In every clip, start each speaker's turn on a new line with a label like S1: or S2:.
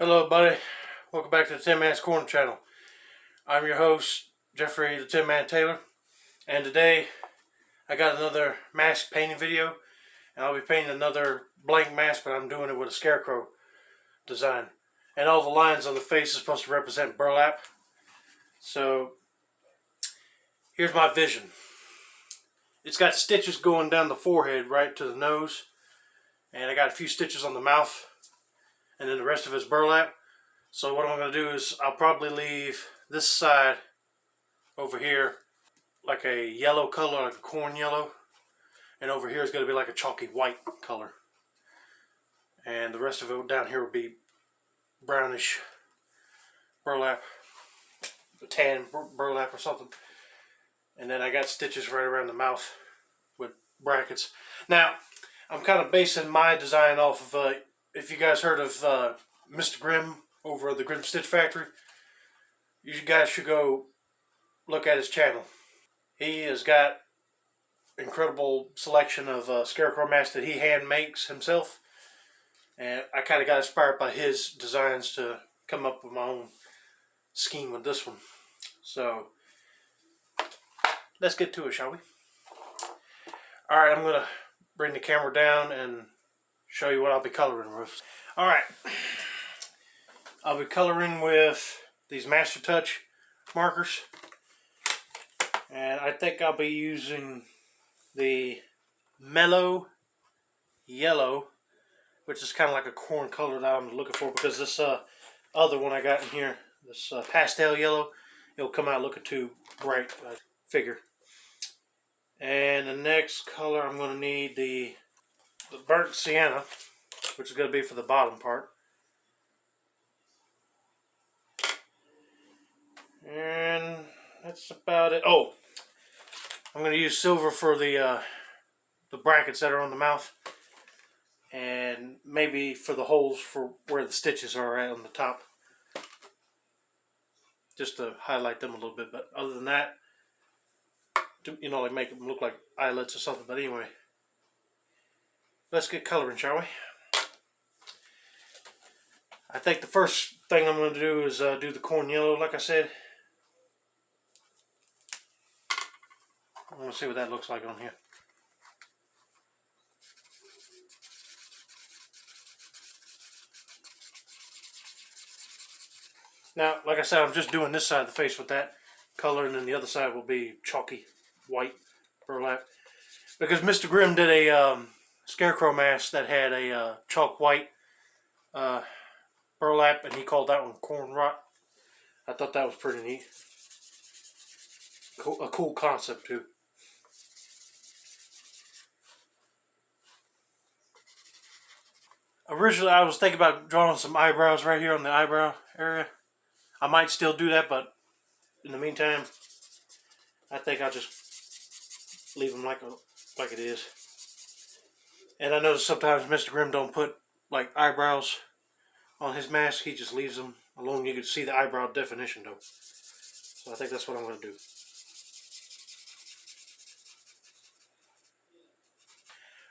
S1: Hello, buddy. Welcome back to the Tin Man's Corner channel. I'm your host, Jeffrey the Tin Man Taylor, and today I got another mask painting video, and I'll be painting another blank mask, but I'm doing it with a Scarecrow design. And all the lines on the face are supposed to represent burlap. So here's my vision. It's got stitches going down the forehead right to the nose, and I got a few stitches on the mouth, and then the rest of it's burlap. So what I'm going to do is I'll probably leave this side over here like a yellow color, like a corn yellow, and over here is going to be like a chalky white color, and the rest of it down here will be brownish burlap, tan burlap or something. And then I got stitches right around the mouth with brackets. Now I'm kind of basing my design off of if you guys heard of Mr. Grimm over at the Grimm Stitch Factory, you guys should go look at his channel. He has got incredible selection of Scarecrow masks that he hand makes himself, and I kind of got inspired by his designs to come up with my own scheme with this one. So let's get to it, shall we? Alright, I'm going to bring the camera down and show you what I'll be coloring with. Alright, I'll be coloring with these Master Touch markers, and I think I'll be using the Mellow Yellow, which is kind of like a corn color that I'm looking for, because this other one I got in here, this pastel yellow, it'll come out looking too bright, I figure. And the next color I'm going to need the burnt sienna, which is going to be for the bottom part. And that's about it. Oh, I'm going to use silver for the brackets that are on the mouth, and maybe for the holes for where the stitches are at on the top, just to highlight them a little bit. But other than that, you know, like make them look like eyelets or something. But anyway, let's get coloring, shall we? I think the first thing I'm going to do is do the corn yellow, like I said. I want to see what that looks like on here. Now, like I said, I'm just doing this side of the face with that color, and then the other side will be chalky white burlap. Because Mr. Grimm did a Scarecrow mask that had a chalk white burlap, and he called that one corn rot. I thought that was pretty neat. A cool concept too. Originally, I was thinking about drawing some eyebrows right here on the eyebrow area. I might still do that, but in the meantime, I think I'll just leave them like it is. And I notice sometimes Mr. Grimm don't put like eyebrows on his mask. He just leaves them alone. You can see the eyebrow definition though. So I think that's what I'm going to do.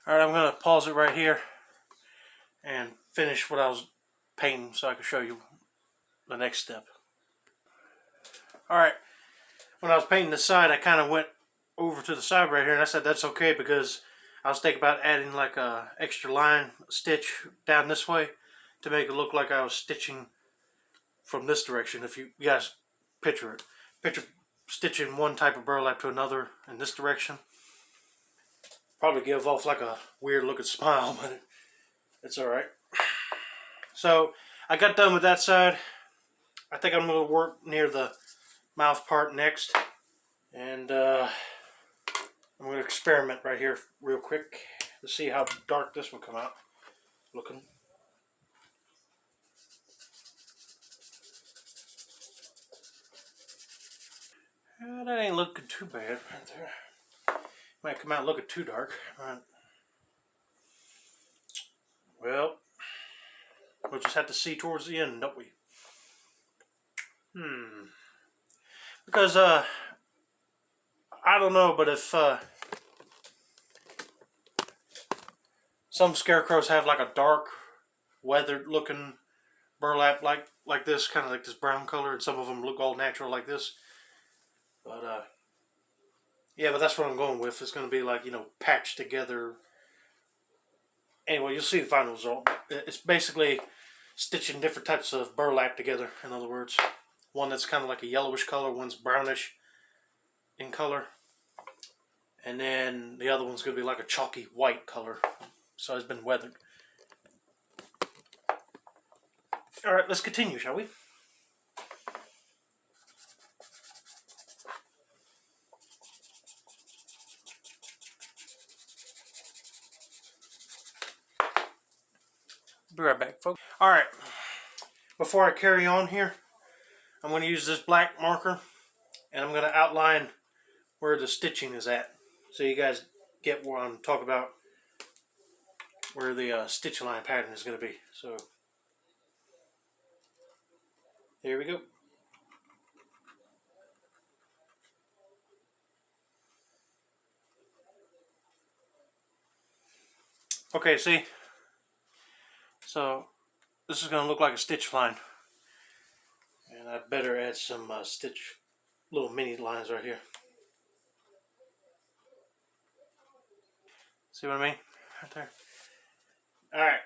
S1: Alright, I'm going to pause it right here and finish what I was painting so I can show you the next step. Alright, when I was painting the side, I kind of went over to the side right here, and I said that's okay because I was thinking about adding like a extra line stitch down this way to make it look like I was stitching from this direction. If you guys picture it, picture stitching one type of burlap to another in this direction. Probably give off like a weird looking smile, but it's alright. So I got done with that side. I think I'm going to work near the mouth part next, and I'm going to experiment right here real quick to see how dark this will come out looking. That ain't looking too bad right there. Might come out looking too dark. Right. Well, we'll just have to see towards the end, don't we? Because I don't know, but if some scarecrows have like a dark, weathered looking burlap like this, kind of like this brown color, and some of them look all natural like this. But yeah, but that's what I'm going with. It's going to be like, you know, patched together. Anyway, you'll see the final result. It's basically stitching different types of burlap together, in other words. One that's kind of like a yellowish color, one's brownish in color. And then the other one's going to be like a chalky white color. So it's been weathered. Alright, let's continue, shall we? Be right back, folks. Alright, before I carry on here, I'm going to use this black marker and I'm going to outline where the stitching is at, so you guys get what I'm talking about, where the stitch line pattern is going to be. So here we go. Okay, see? So this is going to look like a stitch line. And I better add some stitch, little mini lines right here. See what I mean? Right there. Alright.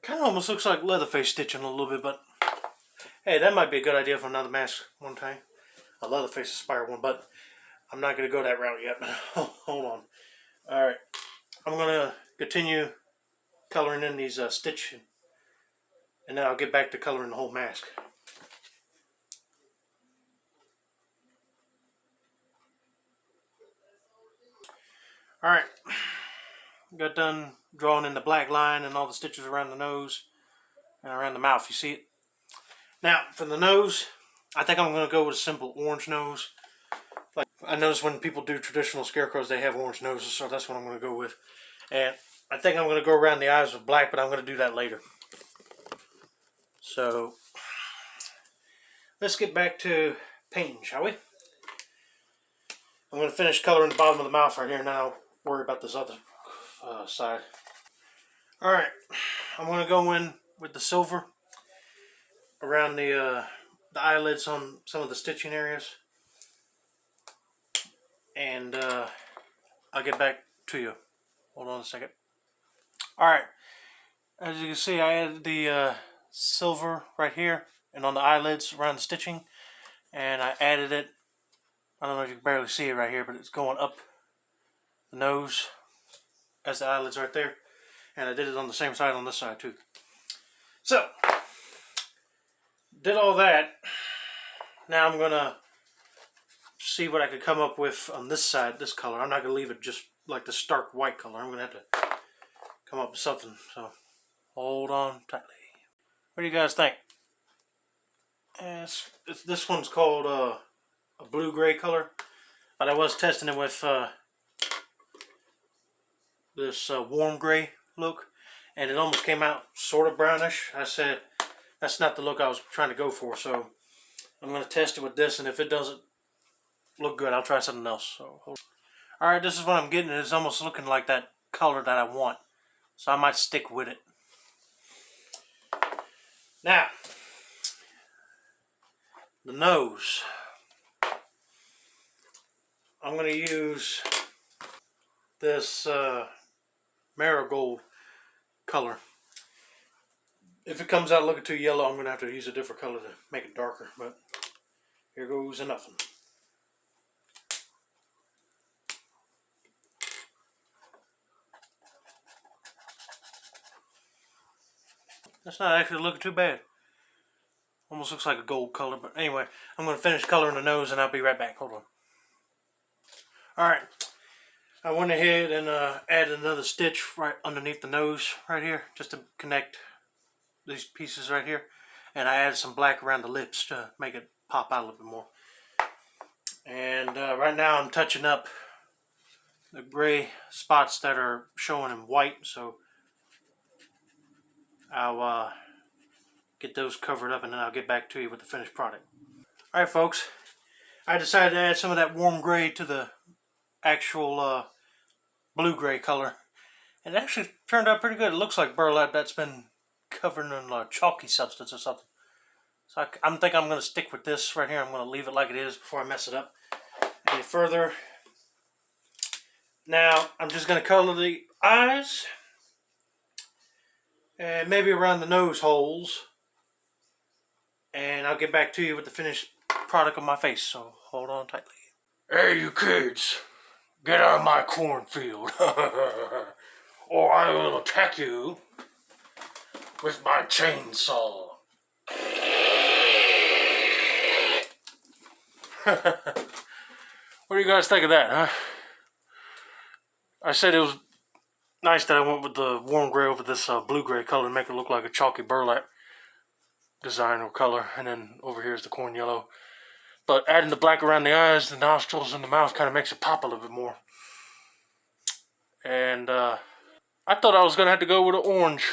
S1: Kind of almost looks like Leatherface stitching a little bit, but hey, that might be a good idea for another mask one time. A Leatherface inspired one, but I'm not going to go that route yet. Hold on. Alright. I'm going to continue coloring in these stitch, and then I'll get back to coloring the whole mask. Alright, got done drawing in the black line and all the stitches around the nose and around the mouth, you see it? Now, for the nose, I think I'm going to go with a simple orange nose. Like, I notice when people do traditional scarecrows, they have orange noses, so that's what I'm going to go with. And I think I'm going to go around the eyes with black, but I'm going to do that later. So, let's get back to painting, shall we? I'm going to finish coloring the bottom of the mouth right here, and I'll worry about this other side. Alright, I'm going to go in with the silver around the eyelids on some of the stitching areas. And I'll get back to you. Hold on a second. Alright, as you can see, I added the silver right here and on the eyelids around the stitching. And I added it, I don't know if you can barely see it right here, but it's going up the nose as the eyelids right there. And I did it on the same side on this side too. So, did all that. Now I'm going to see what I could come up with on this side, this color. I'm not going to leave it just like the stark white color. I'm going to have to come up with something. So, hold on tightly. What do you guys think? This one's called a blue-gray color, but I was testing it with this warm gray look, and it almost came out sort of brownish. I said that's not the look I was trying to go for, so I'm going to test it with this, and if it doesn't look good, I'll try something else. So, alright, this is what I'm getting. It's almost looking like that color that I want, so I might stick with it. Now, the nose. I'm going to use this marigold color. If it comes out looking too yellow, I'm going to have to use a different color to make it darker, but here goes nothing. That's not actually looking too bad. Almost looks like a gold color, but anyway, I'm going to finish coloring the nose and I'll be right back. Hold on. Alright, I went ahead and added another stitch right underneath the nose right here, just to connect these pieces right here. And I added some black around the lips to make it pop out a little bit more. And right now I'm touching up the gray spots that are showing in white, so I'll get those covered up and then I'll get back to you with the finished product. Alright folks, I decided to add some of that warm gray to the actual blue-gray color. And it actually turned out pretty good. It looks like burlap that's been covered in chalky substance or something. So I'm think I'm going to stick with this right here. I'm going to leave it like it is before I mess it up any further. Now, I'm just going to color the eyes and maybe around the nose holes. And I'll get back to you with the finished product of my face, so hold on tightly. Hey, you kids, get out of my cornfield, or I will attack you with my chainsaw. What do you guys think of that, huh? I said it was nice that I went with the warm gray over this blue-gray color to make it look like a chalky burlap design or color, and then over here is the corn yellow. But adding the black around the eyes, the nostrils, and the mouth kind of makes it pop a little bit more. And I thought I was going to have to go with an orange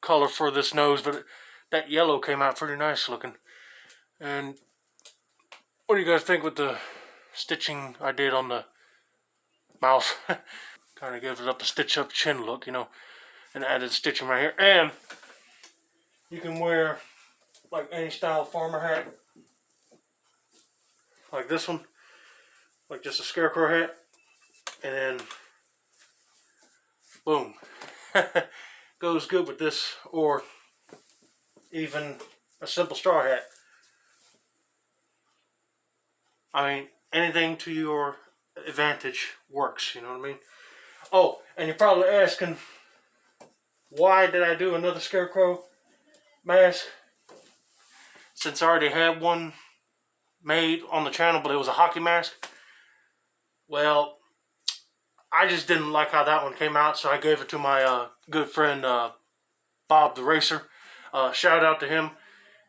S1: color for this nose, but that yellow came out pretty nice looking. And what do you guys think with the stitching I did on the mouth? Kind of gives it up a stitch up chin look, you know, and added stitching right here. And you can wear like any style farmer hat, like this one, like just a Scarecrow hat, and then boom, goes good with this, or even a simple straw hat. I mean, anything to your advantage works, you know what I mean? Oh, and you're probably asking, why did I do another Scarecrow mask? Since I already had one made on the channel, but it was a hockey mask. Well, I just didn't like how that one came out, so I gave it to my good friend Bob the Racer. Shout out to him.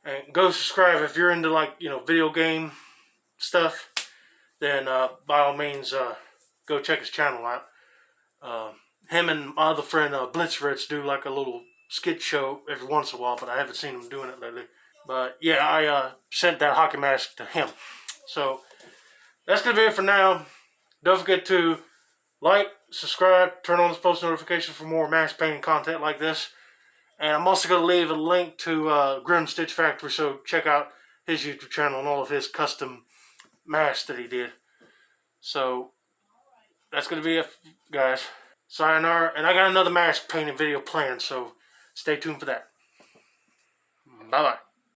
S1: And go subscribe if you're into, like, you know, video game stuff. Then by all means, go check his channel out. Him and my other friend Blitzritz do like a little skit show every once in a while, but I haven't seen him doing it lately. But yeah, I sent that hockey mask to him. So that's going to be it for now. Don't forget to like, subscribe, turn on the post notifications for more mask painting content like this. And I'm also going to leave a link to Grim Stitch Factory, so check out his YouTube channel and all of his custom masks that he did. So that's going to be it, guys. Sayonara. And I got another mask painting video planned, so stay tuned for that. Bye-bye.